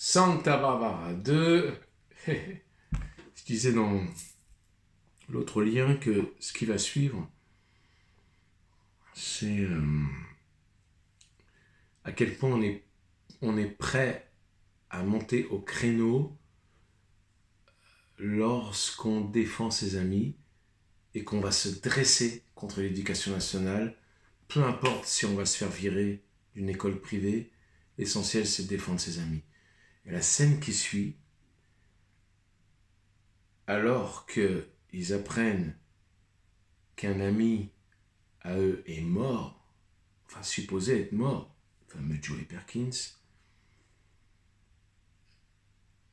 Santa Barbara 2. Je disais dans l'autre lien que ce qui va suivre, c'est à quel point on est prêt à monter au créneau lorsqu'on défend ses amis et qu'on va se dresser contre l'éducation nationale, peu importe si on va se faire virer d'une école privée, l'essentiel c'est de défendre ses amis. Et la scène qui suit, alors qu'ils apprennent qu'un ami à eux est mort, enfin supposé être mort, le fameux Joey Perkins,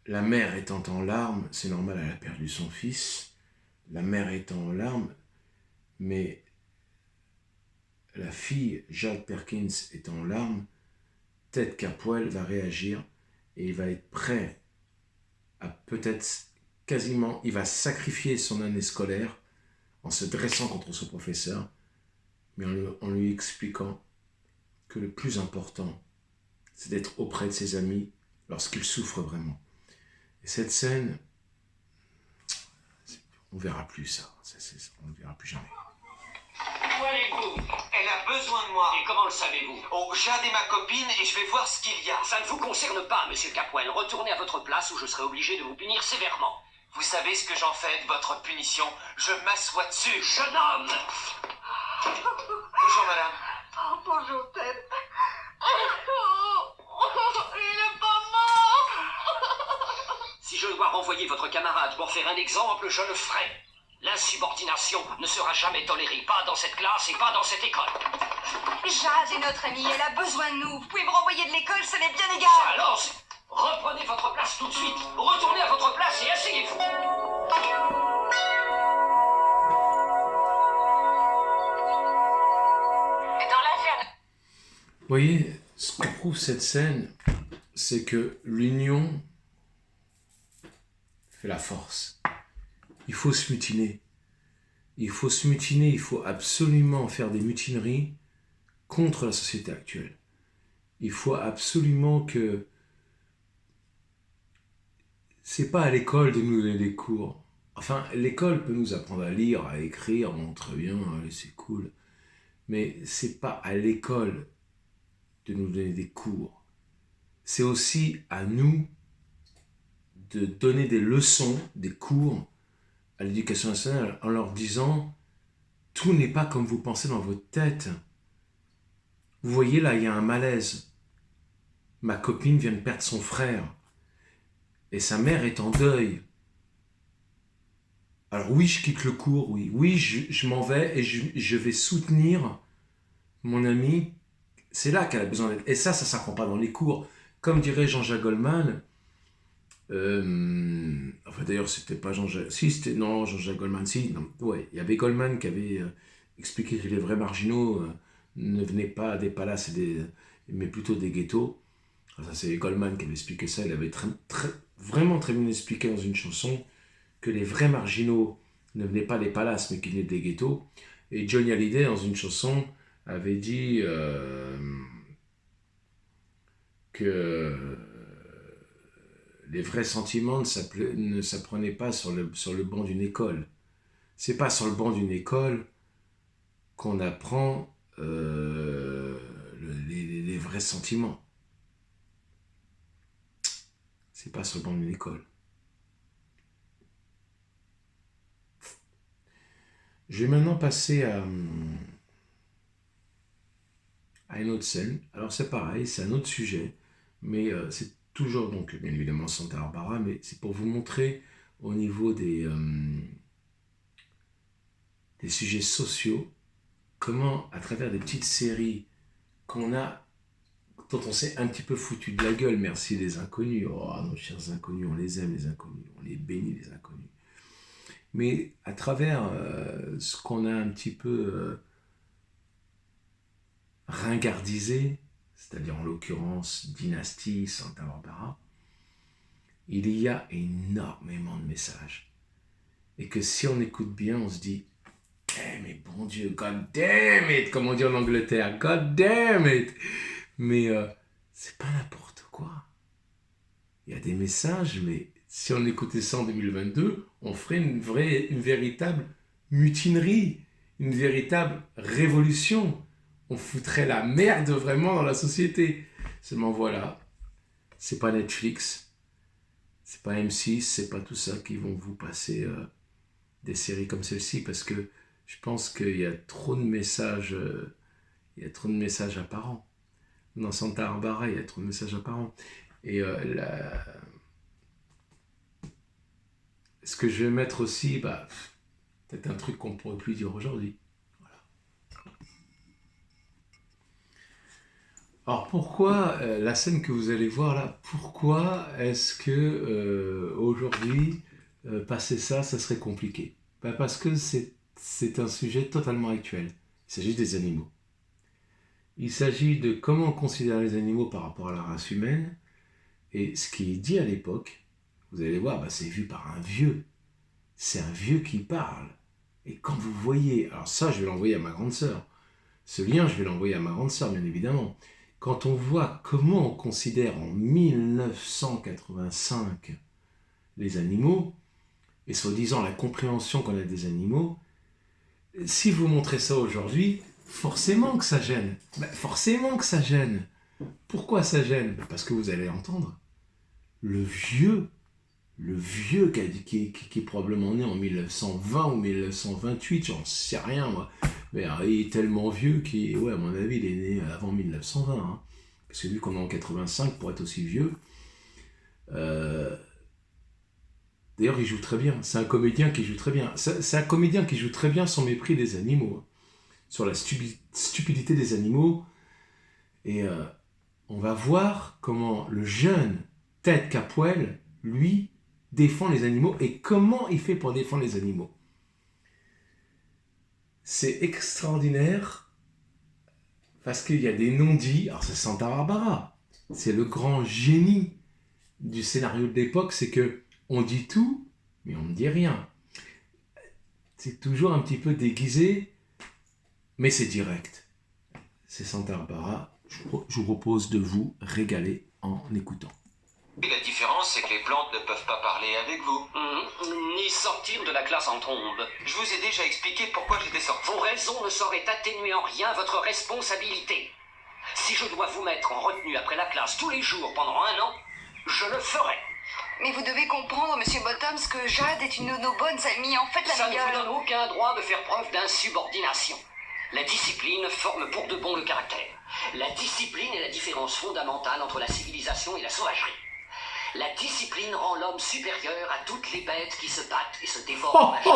la mère étant en larmes, c'est normal, elle a perdu son fils, la mère étant en larmes, mais la fille, Jade Perkins, étant en larmes, Ted Capwell va réagir et il va être prêt à peut-être quasiment, il va sacrifier son année scolaire en se dressant contre son professeur, mais en lui expliquant que le plus important, c'est d'être auprès de ses amis lorsqu'ils souffrent vraiment. Et cette scène, on ne verra plus ça, on ne verra plus jamais. Où allez-vous? Elle a besoin de moi. Et comment le savez-vous? Oh, Jade est ma copine et je vais voir ce qu'il y a. Ça ne vous concerne pas, monsieur Capwell. Retournez à votre place ou je serai obligé de vous punir sévèrement. Vous savez ce que j'en fais de votre punition? Je m'assois dessus. Jeune homme! Bonjour, madame. Oh, bonjour, Ted. Il est pas mort. Si je dois renvoyer votre camarade pour faire un exemple, je le ferai. L'insubordination ne sera jamais tolérée, pas dans cette classe et pas dans cette école. Jade est notre amie, elle a besoin de nous. Vous pouvez me renvoyer de l'école, ça m'est bien égal. Alors, reprenez votre place tout de suite. Retournez à votre place et asseyez-vous. Dans l'affaire... Vous voyez, ce que prouve cette scène, c'est que l'union fait la force. Il faut se mutiner. Il faut se mutiner, il faut absolument faire des mutineries contre la société actuelle. Il faut absolument que... C'est pas à l'école de nous donner des cours. Enfin, l'école peut nous apprendre à lire, à écrire, bon, très bien, allez, c'est cool. Mais c'est pas à l'école de nous donner des cours. C'est aussi à nous de donner des leçons, des cours à l'éducation nationale en leur disant « Tout n'est pas comme vous pensez dans votre tête. Vous voyez, là, il y a un malaise. Ma copine vient de perdre son frère et sa mère est en deuil. Alors oui, je quitte le cours, oui, je m'en vais et je vais soutenir mon amie. C'est là qu'elle a besoin d'être. Et ça s'apprend pas dans les cours. Comme dirait Jean-Jacques Goldman, enfin d'ailleurs c'était pas Jean-Jacques, si c'était, non, Jean-Jacques Goldman, si, non, ouais, il y avait Goldman qui avait expliqué que les vrais marginaux ne venaient pas des palaces mais plutôt des ghettos. Enfin, ça c'est Goldman qui avait expliqué ça, il avait vraiment très bien expliqué dans une chanson que les vrais marginaux ne venaient pas des palaces mais qu'ils venaient des ghettos. Et Johnny Hallyday dans une chanson avait dit que les vrais sentiments ne s'apprenaient pas sur le banc d'une école. C'est pas sur le banc d'une école qu'on apprend les vrais sentiments. C'est pas sur le banc d'une école. Je vais maintenant passer à une autre scène. Alors c'est pareil, c'est un autre sujet, mais c'est toujours, donc, bien évidemment, Santa Barbara, mais c'est pour vous montrer au niveau des sujets sociaux, comment, à travers des petites séries dont on s'est un petit peu foutu de la gueule, merci les inconnus, oh, nos chers inconnus, on les aime les inconnus, on les bénit les inconnus, mais à travers ce qu'on a un petit peu ringardisé, c'est-à-dire en l'occurrence Dynasty, Santa Barbara, il y a énormément de messages. Et que si on écoute bien, on se dit « Eh mais bon Dieu, God damn it !» comme on dit en Angleterre, « God damn it !» Mais c'est pas n'importe quoi. Il y a des messages, mais si on écoutait ça en 2022, on ferait une véritable mutinerie, une véritable révolution. On foutrait la merde vraiment dans la société. Seulement voilà, c'est pas Netflix, c'est pas M6, c'est pas tout ça qui vont vous passer des séries comme celle-ci, parce que je pense qu'il y a trop de messages, apparents. Dans Santa Barbara, il y a trop de messages apparents. Et ce que je vais mettre aussi, peut-être un truc qu'on ne pourrait plus dire aujourd'hui. Voilà. Alors pourquoi, la scène que vous allez voir là, pourquoi est-ce que aujourd'hui, passer ça serait compliqué? Parce que c'est un sujet totalement actuel. Il s'agit des animaux. Il s'agit de comment on considère les animaux par rapport à la race humaine. Et ce qui est dit à l'époque, vous allez voir, c'est vu par un vieux. C'est un vieux qui parle. Et quand vous voyez, alors ça je vais l'envoyer à ma grande sœur. Ce lien je vais l'envoyer à ma grande sœur bien évidemment. Quand on voit comment on considère en 1985 les animaux, et soi-disant la compréhension qu'on a des animaux, si vous montrez ça aujourd'hui, forcément que ça gêne. Forcément que ça gêne. Pourquoi ça gêne? Parce que vous allez entendre le vieux qui est probablement né en 1920 ou 1928, j'en sais rien moi. Mais il est tellement vieux qu'il, à mon avis, il est né avant 1920. Hein. Parce que vu qu'on est en 85, pour être aussi vieux, d'ailleurs, il joue très bien. C'est un comédien qui joue très bien. C'est un comédien qui joue très bien son mépris des animaux, sur la stupidité des animaux. Et on va voir comment le jeune Ted Capwell, lui, défend les animaux et comment il fait pour défendre les animaux. C'est extraordinaire parce qu'il y a des non-dits. Alors c'est Santa Barbara. C'est le grand génie du scénario de l'époque, c'est que on dit tout, mais on ne dit rien. C'est toujours un petit peu déguisé, mais c'est direct. C'est Santa Barbara. Je vous propose de vous régaler en écoutant. Et la différence, c'est que les plantes ne peuvent pas parler avec vous. Ni sortir de la classe en trombe. Je vous ai déjà expliqué pourquoi j'étais sorti. Vos raisons ne sauraient atténuer en rien votre responsabilité. Si je dois vous mettre en retenue après la classe tous les jours pendant 1 an, je le ferai. Mais vous devez comprendre, Monsieur Bottoms, que Jade est une de nos bonnes amies. En fait, Ça la ne vous meilleure... donne aucun droit de faire preuve d'insubordination. La discipline forme pour de bon le caractère. La discipline est la différence fondamentale entre la civilisation et la sauvagerie. La discipline rend l'homme supérieur à toutes les bêtes qui se battent et se dévorent en machine.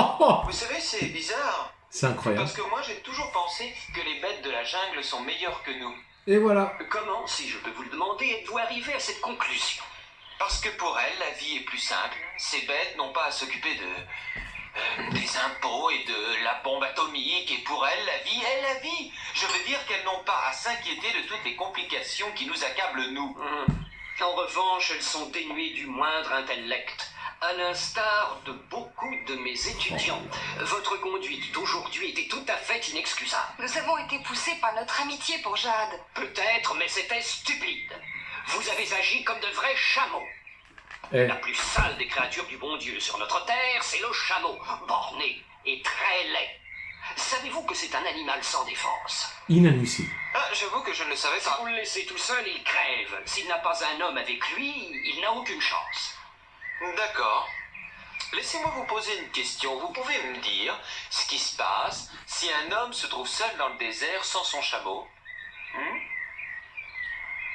Vous savez, c'est bizarre. C'est incroyable. Parce que moi, j'ai toujours pensé que les bêtes de la jungle sont meilleures que nous. Et voilà. Comment, si je peux vous le demander, êtes-vous arrivé à cette conclusion? Parce que pour elles, la vie est plus simple. Ces bêtes n'ont pas à s'occuper des impôts et de la bombe atomique. Et pour elles, la vie est la vie. Je veux dire qu'elles n'ont pas à s'inquiéter de toutes les complications qui nous accablent, nous. En revanche, elles sont dénuées du moindre intellect. À l'instar de beaucoup de mes étudiants, votre conduite d'aujourd'hui était tout à fait inexcusable. Nous avons été poussés par notre amitié pour Jade. Peut-être, mais c'était stupide. Vous avez agi comme de vrais chameaux. La plus sale des créatures du bon Dieu sur notre terre, c'est le chameau, borné et très laid. Savez-vous que c'est un animal sans défense? Inadmissible. Ah, j'avoue que je ne le savais Si pas. vous le laissez tout seul, il crève. S'il n'a pas un homme avec lui, il n'a aucune chance. D'accord. Laissez-moi vous poser une question. Vous pouvez me dire ce qui se passe si un homme se trouve seul dans le désert sans son chameau?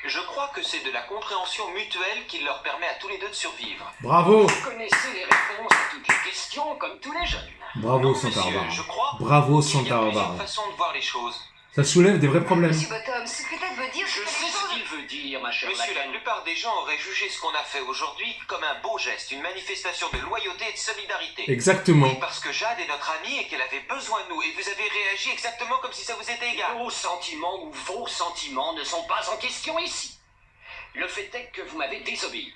Je crois que c'est de la compréhension mutuelle qui leur permet à tous les deux de survivre. Bravo. Vous connaissez les réponses à toutes les questions, comme tous les jeunes. Bravo Non, Santa monsieur, Barbara. je crois Bravo qu'il y Santa a plusieurs Barbara. façons de voir les choses. Ça soulève des vrais problèmes. Monsieur Bottoms, peut-être veut dire Je que sais les ce choses... qu'il veut dire, ma chère Monsieur, la Lacan. plupart des gens auraient jugé ce qu'on a fait aujourd'hui comme un beau geste, une manifestation de loyauté et de solidarité. Exactement. Oui, parce que Jade est notre amie et qu'elle avait besoin de nous. Et vous avez réagi exactement comme si ça vous était égal. Nos sentiments ou vos sentiments ne sont pas en question ici. Le fait est que vous m'avez désobéi.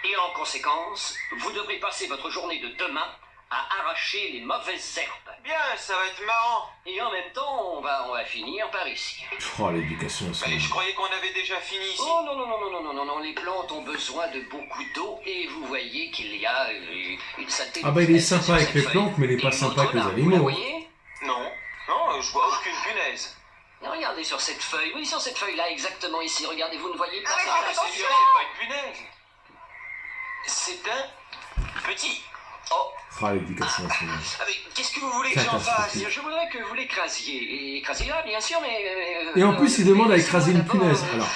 Et en conséquence, vous devrez passer votre journée de demain à arracher les mauvaises herbes. Bien, ça va être marrant. Et en même temps, on va finir par ici. Oh, l'éducation Mais nationale. je croyais qu'on avait déjà fini ici. Oh non, non, non, non, non, non, non, non, les plantes ont besoin de beaucoup d'eau et vous voyez qu'il y a une saleté. Ah bah il est sympa avec les plantes, mais il est pas sympa avec les Vous la animaux. voyez? Non, non, je vois aucune punaise. Regardez sur cette feuille, oui, sur cette feuille-là, exactement ici. Regardez, vous ne voyez pas Ah, mais ça? faites C'est attention. pas une punaise. C'est un petit. Oh, Ah, l'éducation nationale. ah, mais qu'est-ce que vous voulez que j'en fasse? Catastrophique. Je voudrais que vous l'écrasiez. Et écrasez-la, bien sûr, mais... Et en plus, il demande à laissez-moi écraser une d'abord, punaise. Alors,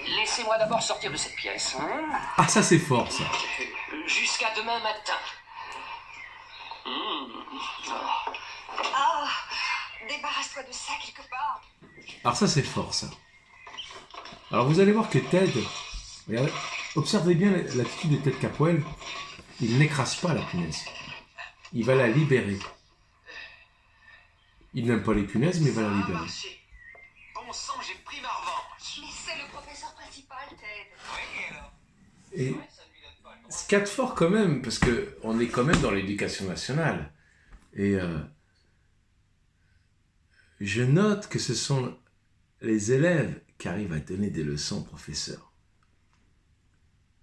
Laissez-moi d'abord sortir de cette pièce, hein, ah ça c'est fort ça. jusqu'à demain matin. Ah, débarrasse-toi de ça quelque part. Alors ça c'est fort ça. Alors vous allez voir que Ted, regardez, observez bien l'attitude de Ted Capwell. Il n'écrase pas la punaise. Il va la libérer. Il n'aime pas les punaises, mais il va la libérer. Marché. Bon sang, j'ai pris ma revanche. Mais c'est le professeur principal, Ted. Oui, alors. Et Ouais, ça lui donne pas le droit. ce qu'il y a de fort quand même, parce qu'on est quand même dans l'éducation nationale. Et je note que ce sont les élèves qui arrivent à donner des leçons au professeur.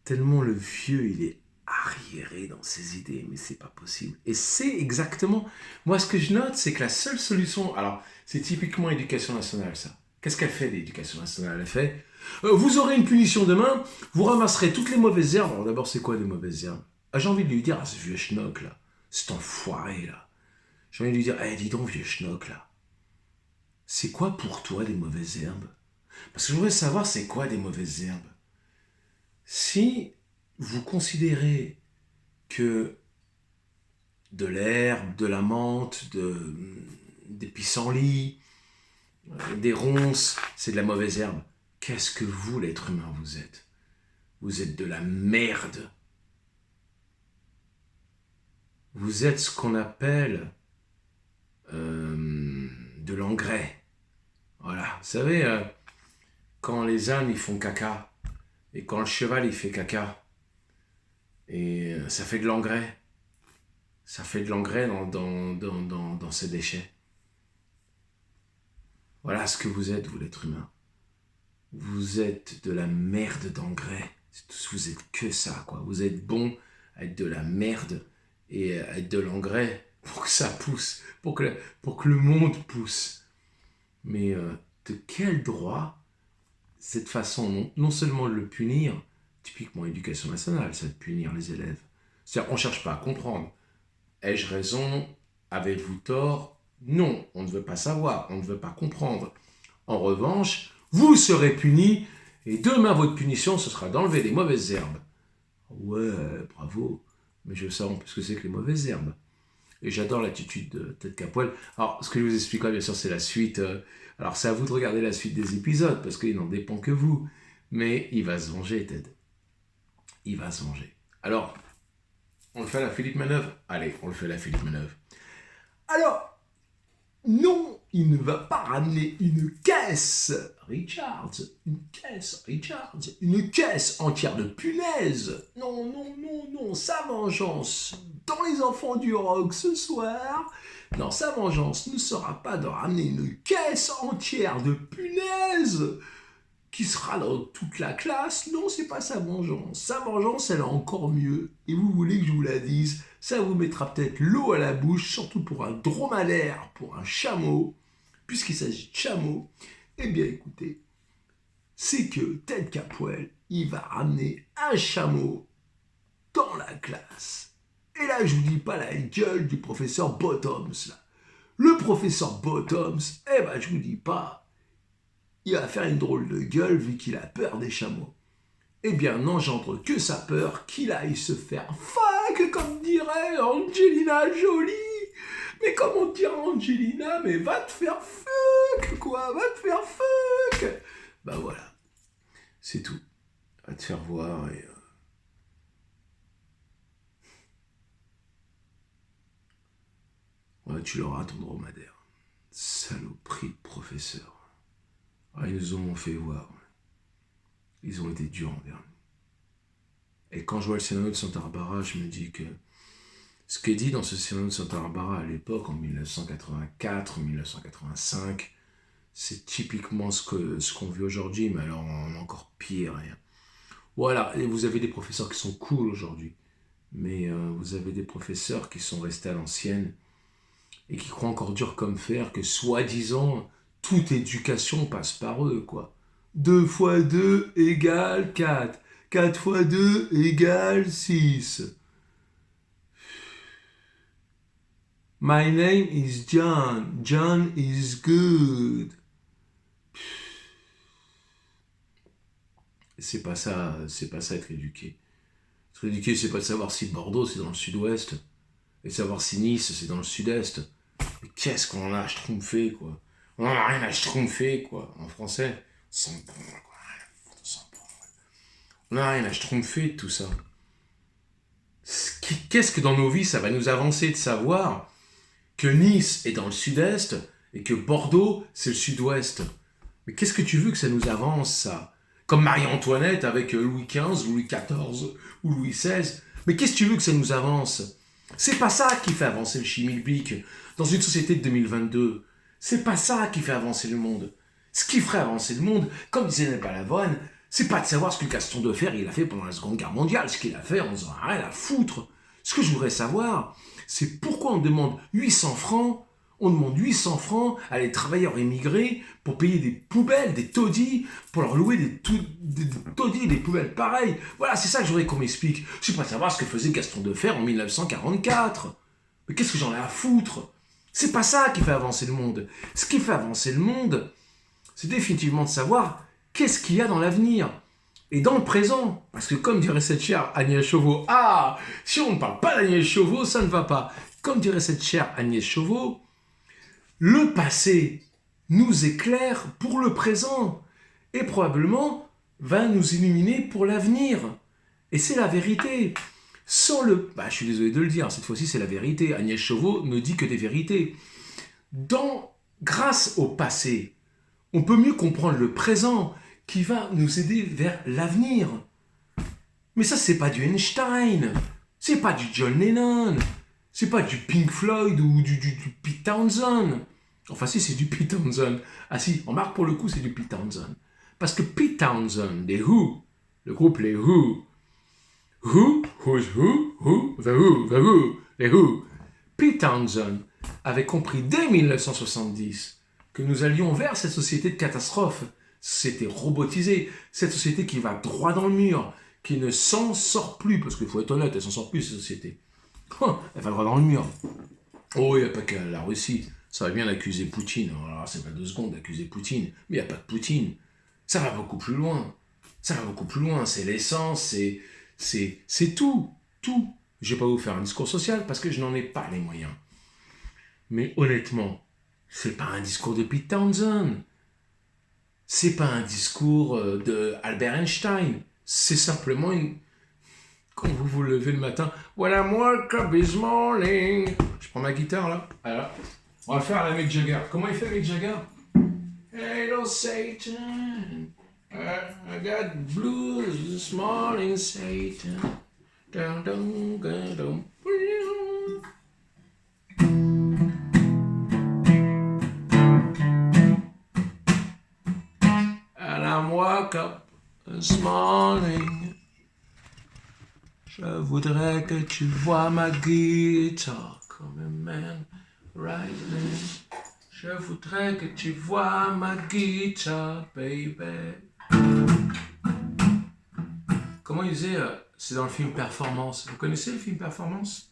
Tellement le vieux, il est arriéré dans ses idées, mais c'est pas possible. Et c'est exactement... Moi, ce que je note, c'est que la seule solution... Alors, c'est typiquement éducation nationale, ça. Qu'est-ce qu'elle fait, l'éducation nationale? Elle fait... vous aurez une punition demain, vous ramasserez toutes les mauvaises herbes. Alors d'abord, c'est quoi des mauvaises herbes? Ah, j'ai envie de lui dire, ah, ce vieux schnock, là, cet enfoiré, là. J'ai envie de lui dire, dis donc, vieux schnock, là. C'est quoi pour toi des mauvaises herbes? Parce que je voudrais savoir, c'est quoi des mauvaises herbes? Si vous considérez que de l'herbe, de la menthe, des pissenlits, des ronces, c'est de la mauvaise herbe, qu'est-ce que vous, l'être humain, vous êtes? Vous êtes de la merde. Vous êtes ce qu'on appelle de l'engrais. Voilà, vous savez, quand les ânes ils font caca, et quand le cheval il fait caca, et ça fait de l'engrais. Ça fait de l'engrais dans ces déchets. Voilà ce que vous êtes, vous l'être humain. Vous êtes de la merde d'engrais. Vous êtes que ça, quoi. Vous êtes bon à être de la merde et à être de l'engrais pour que ça pousse, pour que le monde pousse. Mais de quel droit cette façon, non seulement de le punir, typiquement éducation nationale, c'est de punir les élèves. C'est-à-dire, on ne cherche pas à comprendre. Ai-je raison? Avez-vous tort? Non, on ne veut pas savoir, on ne veut pas comprendre. En revanche, vous serez punis, et demain, votre punition, ce sera d'enlever les mauvaises herbes. Ouais, bravo, mais je veux savoir ce que c'est que les mauvaises herbes. Et j'adore l'attitude de Ted Capwell. Alors, ce que je vous expliquerai, bien sûr, c'est la suite. Alors, c'est à vous de regarder la suite des épisodes, parce qu'il n'en dépend que vous. Mais il va se venger, Ted. Il va se venger. Alors, on le fait à la Philippe Manœuvre? Allez, on le fait à la Philippe Manœuvre. Alors, non, il ne va pas ramener une caisse, Richard, une caisse entière de punaises. Non, non, non, non, sa vengeance dans Les Enfants du Rock ce soir, non, sa vengeance ne sera pas de ramener une caisse entière de punaises qui sera dans toute la classe. Non, c'est pas sa vengeance. Sa vengeance, elle est encore mieux. Et vous voulez que je vous la dise? Ça vous mettra peut-être l'eau à la bouche, surtout pour un dromadaire, pour un chameau, puisqu'il s'agit de chameau. Eh bien, écoutez, c'est que Ted Capwell, il va ramener un chameau dans la classe. Et là, je vous dis pas la gueule du professeur Bottoms, là. Le professeur Bottoms, eh ben, je vous dis pas, il va faire une drôle de gueule vu qu'il a peur des chameaux. Eh bien, n'engendre que sa peur qu'il aille se faire fuck, comme dirait Angelina Jolie. Mais comme on dirait Angelina, mais va te faire fuck, quoi, va te faire fuck. Bah voilà, c'est tout. Va te faire voir et... Ouais, tu l'auras ton dromadaire. Saloperie de professeur. Ah, ils nous ont fait voir. Ils ont été durs envers nous. Et quand je vois le scénario de Santa Barbara, je me dis que Ce qui est dit dans ce Cyrano de Santa Barbara à l'époque, en 1984-1985, c'est typiquement ce qu'on vit aujourd'hui, mais alors en encore pire. Voilà, et vous avez des professeurs qui sont cool aujourd'hui, mais vous avez des professeurs qui sont restés à l'ancienne et qui croient encore dur comme fer que soi-disant, toute éducation passe par eux, quoi. 2 fois 2 égale 4. 4 fois 2 égale 6. My name is John. John is good. C'est pas ça être éduqué. Être éduqué, c'est pas de savoir si Bordeaux c'est dans le sud-ouest, et de savoir si Nice c'est dans le sud-est. Mais qu'est-ce qu'on en a à schtroumpfer, quoi. On en a rien à schtroumpfer, quoi. En français, on s'en prend, quoi. On en a rien à schtroumpfer de tout ça. Qu'est-ce que dans nos vies, ça va nous avancer de savoir que Nice est dans le sud-est et que Bordeaux, c'est le sud-ouest. Mais qu'est-ce que tu veux que ça nous avance, ça? Comme Marie-Antoinette avec Louis XV, Louis XIV ou Louis XVI. Mais qu'est-ce que tu veux que ça nous avance? C'est pas ça qui fait avancer le schmilblick dans une société de 2022. C'est pas ça qui fait avancer le monde. Ce qui ferait avancer le monde, comme disait Nel Balavoine, c'est pas de savoir ce que Gaston Defferre il a fait pendant la Seconde Guerre mondiale, ce qu'il a fait, on s'en a rien à foutre. Ce que je voudrais savoir, c'est pourquoi on demande 800 francs, à les travailleurs émigrés pour payer des poubelles, des taudis, pour leur louer des taudis, des poubelles pareilles. Voilà, c'est ça que je voudrais qu'on m'explique. Je ne sais pas savoir ce que faisait Gaston Defferre en 1944. Mais qu'est-ce que j'en ai à foutre? C'est pas ça qui fait avancer le monde. Ce qui fait avancer le monde, c'est définitivement de savoir qu'est-ce qu'il y a dans l'avenir. Et dans le présent, parce que comme dirait cette chère Agnès Chauveau, si on ne parle pas d'Agnès Chauveau, ça ne va pas. Comme dirait cette chère Agnès Chauveau, le passé nous éclaire pour le présent et probablement va nous illuminer pour l'avenir. Et c'est la vérité. Je suis désolé de le dire, cette fois-ci c'est la vérité. Agnès Chauveau ne dit que des vérités. Grâce au passé, on peut mieux comprendre le présent qui va nous aider vers l'avenir. Mais ça, c'est pas du Einstein, c'est pas du John Lennon, c'est pas du Pink Floyd ou du Pete Townshend. Enfin si, c'est du Pete Townshend. Ah si, on marque pour le coup, c'est du Pete Townshend. Parce que Pete Townshend, les Who, le groupe les Who, who's who, the who, les Who, Pete Townshend avait compris dès 1970 que nous allions vers cette société de catastrophe, société robotisée, cette société qui va droit dans le mur, qui ne s'en sort plus, parce qu'il faut être honnête, elle s'en sort plus, cette société. Elle va droit dans le mur. Oh, il n'y a pas qu'à la Russie. Ça va bien d'accuser Poutine. Alors, c'est pas 2 secondes d'accuser Poutine, mais il n'y a pas de Poutine. Ça va beaucoup plus loin. C'est l'essence, c'est tout. Tout. Je ne vais pas vous faire un discours social parce que je n'en ai pas les moyens. Mais honnêtement, c'est pas un discours de Pete Townshend. C'est pas un discours de Albert Einstein. C'est simplement quand vous vous levez le matin, When I woke up this morning. Je prends ma guitare là. Alors, on va faire la Mick Jagger. Comment il fait Mick Jagger? Hello Satan, I got blues this morning, Satan. Dun, dun, dun, dun. And I woke up this morning. Je voudrais que tu vois ma guitare comme un man right now. Je voudrais que tu vois ma guitare, baby. Comment il disait, c'est dans le film Performance. Vous connaissez le film Performance?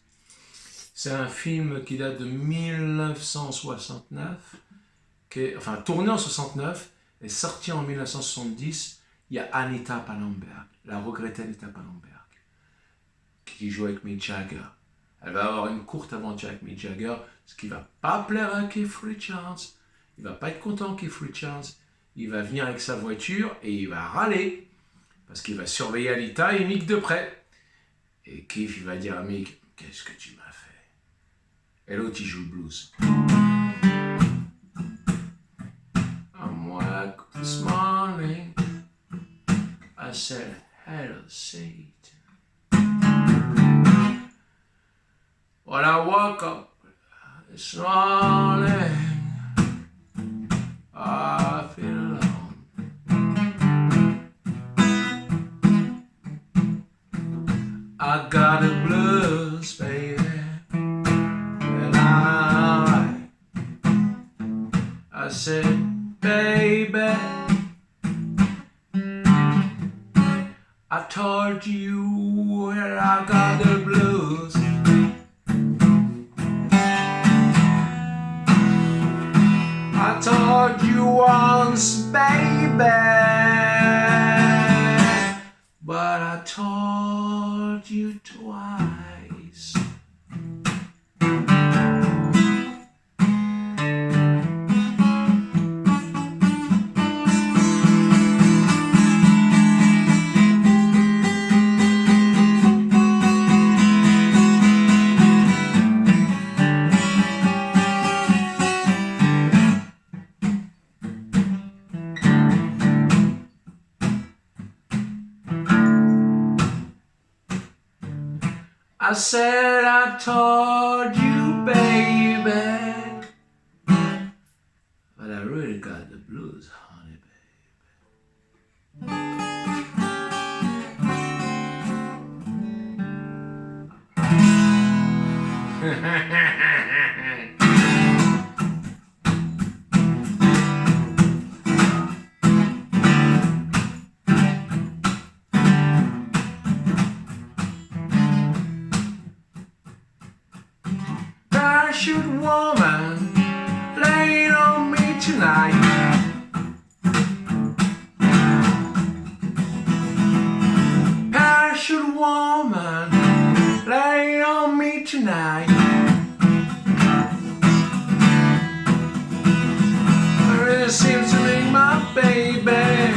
C'est un film qui date de 1969, tourné en 69 et sorti en 1970. Il y a Anita Pallenberg, la regrettée Anita Pallenberg, qui joue avec Mick Jagger. Elle va avoir une courte aventure avec Mick Jagger, ce qui va pas plaire à Keith Richards. Il va pas être content, Keith Richards. Il va venir avec sa voiture et il va râler parce qu'il va surveiller Anita et Mick de près. Et Keith, il va dire à Mick, qu'est-ce que tu m'as fait? Et l'autre, il joue le blues. I'm woke this morning, I said, hello, Satan. When I woke up this morning, I feel alone. I got the blues, baby, and I said, baby, I told you where I got the blues. I told you once, baby, but I told you twice. I said I told you, baby, but I really got the blues, honey, baby. Parachute woman, laying on me tonight. Parachute woman, laying on me tonight. I really seem to be my baby.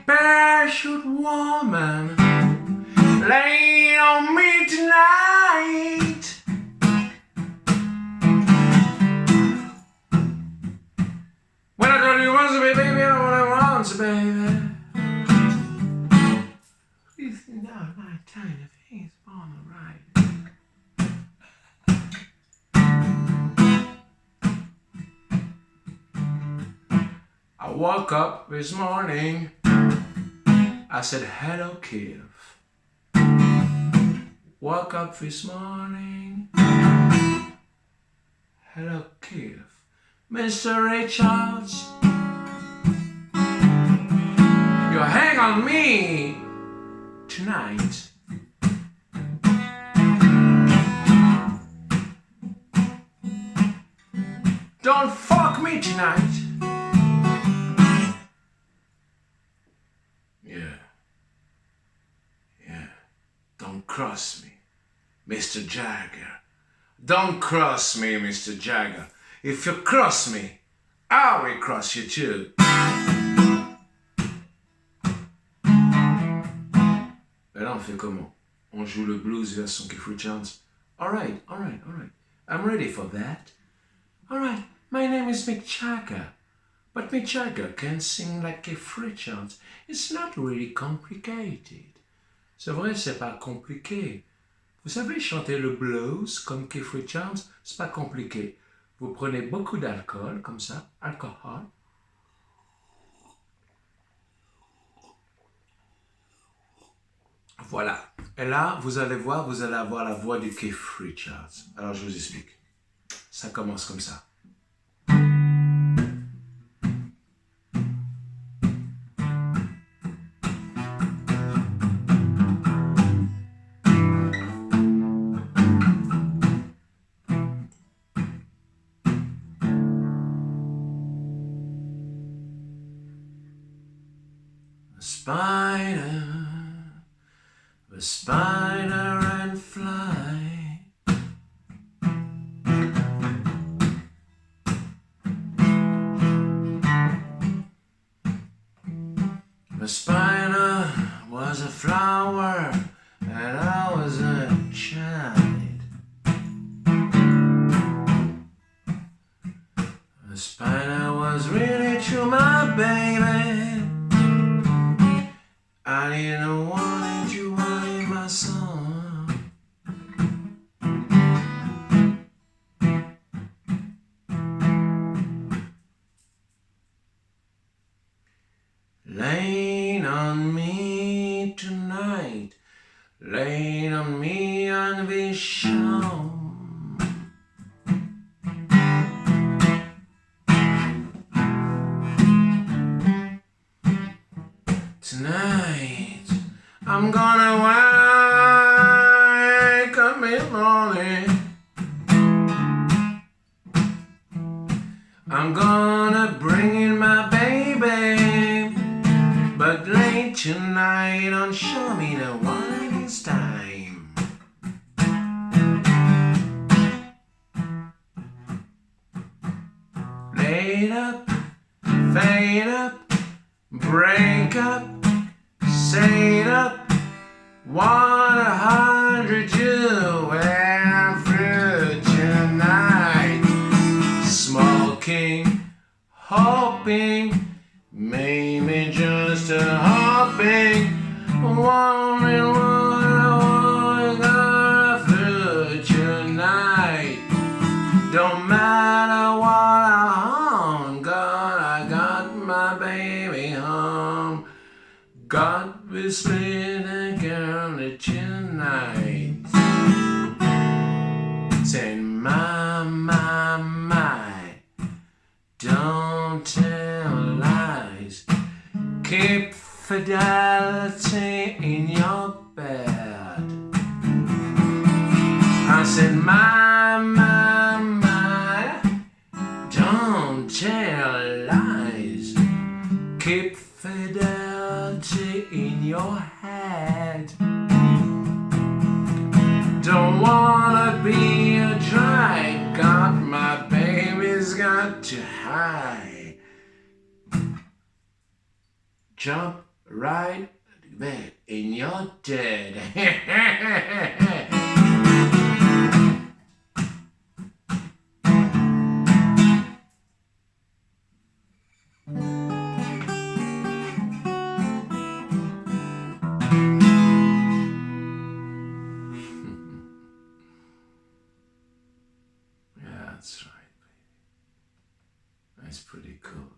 Parachute woman, laying on me tonight. When I told you once, baby, I don't want to once, baby. You think now my time if he's on the right. I woke up this morning. I said, hello, Kiev. Woke up this morning. Hello, Kiev. Mr. Richards. You hang on me tonight. Don't fuck me tonight. Don't cross me, Mr. Jagger. Don't cross me, Mr. Jagger. If you cross me, I will cross you too. Ben là, on fait comment? On joue le blues version Keith Richards. Alright. I'm ready for that. Alright, my name is Mick Jagger. But Mick Jagger can sing like Keith Richards. It's not really complicated. C'est vrai, c'est pas compliqué. Vous savez, chanter le blues comme Keith Richards, c'est pas compliqué. Vous prenez beaucoup d'alcool, comme ça, alcool. Voilà. Et là, vous allez voir, vous allez avoir la voix du Keith Richards. Alors, je vous explique. Ça commence comme ça. a spider and fly. The spider was a flower and I was a child. The spider was really true, my baby. I didn't want you wanted my song. Lean on me tonight, lean on me and be shown. Tonight I'm gonna wake up in the morning. I'm gonna bring in my baby, but late tonight don't show me the one this time. Laid up, fade up, break up, say up, 100 you and through tonight. Smoking, hoping, maybe just a hoping, wondering what I got through tonight. Don't matter what I got my baby home. God will split a girl tonight. Saying my, don't tell lies. Keep fidelity in your bed. I said my, don't tell lies. Keep fidelity in your head. Don't wanna be a dry. Got my baby's got to hide. Jump right there in your dead. Yeah, that's right, baby. That's pretty cool.